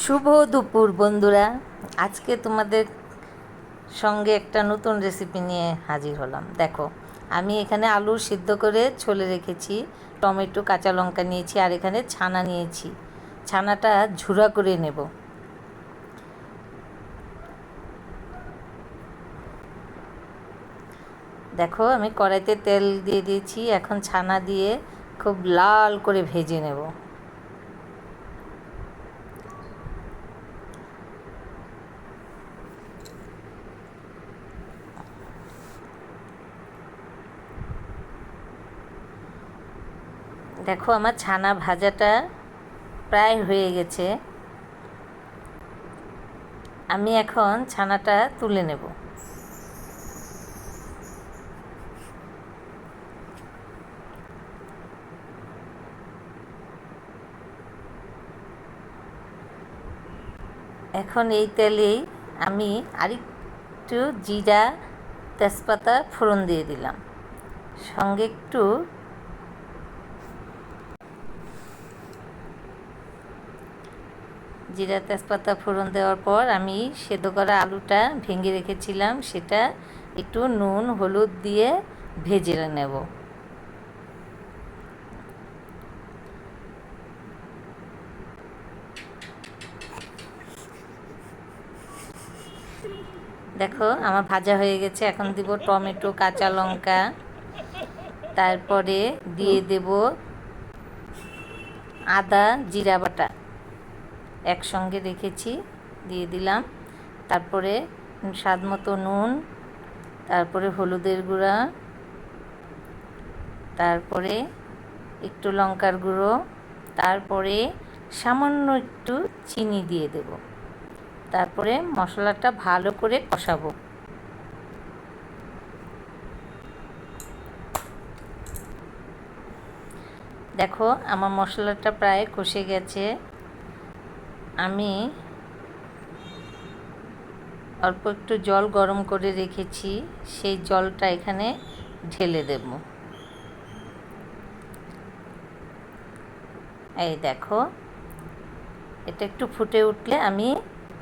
শুভ দুপুর বন্ধুরা, আজকে তোমাদের সঙ্গে একটা নতুন রেসিপি নিয়ে হাজির হলাম। দেখো, আমি এখানে আলু সিদ্ধ করে ছলে রেখেছি, টমেটো কাঁচা লঙ্কা নিয়েছি, আর এখানে ছানা নিয়েছি। ছানাটা ঝুরা করে নেব। দেখো, আমি কড়াইতে তেল দিয়ে দিয়েছি, এখন ছানা দিয়ে খুব লাল করে ভেজে নেব। দেখো, আমার ছানা ভাজাটা প্রায় হয়ে গেছে। আমি এখন ছানাটা তুলে নেব। এখন এই তেলেই আমি আরেকটু জিরা তেজপাতা ফোড়ন দিয়ে দিলাম, সঙ্গে একটু জিরা তেজপাতা ফোড়ন দেওয়ার পর আমি সেদ্ধ করা আলুটা ভেঙে রেখেছিলাম, সেটা একটু নুন হলুদ দিয়ে ভেজে নেব। দেখো, আমার ভাজা হয়ে গেছে। এখন দিব টমেটো কাঁচা লঙ্কা, তারপরে দিয়ে দেব আদা জিরা বাটা একসঙ্গে রেখেছি, দিয়ে দিলাম। তারপরে স্বাদ মতো নুন, তারপরে হলুদের গুঁড়া, তারপরে একটু লঙ্কার গুঁড়ো, তারপরে সামান্য একটু চিনি দিয়ে দেব। তারপরে মশলাটা ভালো করে কষাবো। দেখো, আমার মশলাটা প্রায় কষে গেছে। আমি অল্প একটু জল গরম করে রেখেছি, সেই জলটা এখানে ঢেলে দেব। এই দেখো, এটা একটু ফুটে উঠলে আমি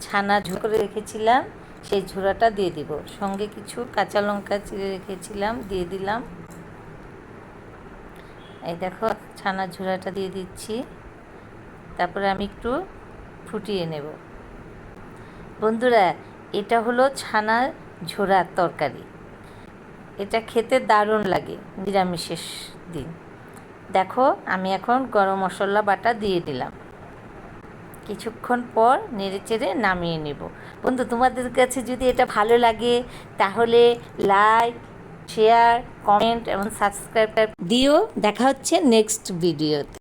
ছানা ঝুড়ো করে রেখেছিলাম, সেই ঝুড়াটা দিয়ে দিব। সঙ্গে কিছু কাঁচা লঙ্কা চিড়ে রেখেছিলাম, দিয়ে দিলাম। এই দেখো, ছানা ঝুড়াটা দিয়ে দিচ্ছি। তারপরে আমি একটু ফুটিয়ে নেব। বন্ধুরা, এটা হলো ছানার ঝোড়ার তরকারি। এটা খেতে দারুণ লাগে নিরামিষের দিন। দেখো, আমি এখন গরম মশলা বাটা দিয়ে দিলাম। কিছুক্ষণ পর নেড়েচেড়ে নামিয়ে নেব। বন্ধু, তোমাদের কাছে যদি এটা ভালো লাগে তাহলে লাইক, শেয়ার, কমেন্ট এবং সাবস্ক্রাইব দিও। দেখা হচ্ছে নেক্সট ভিডিওতে।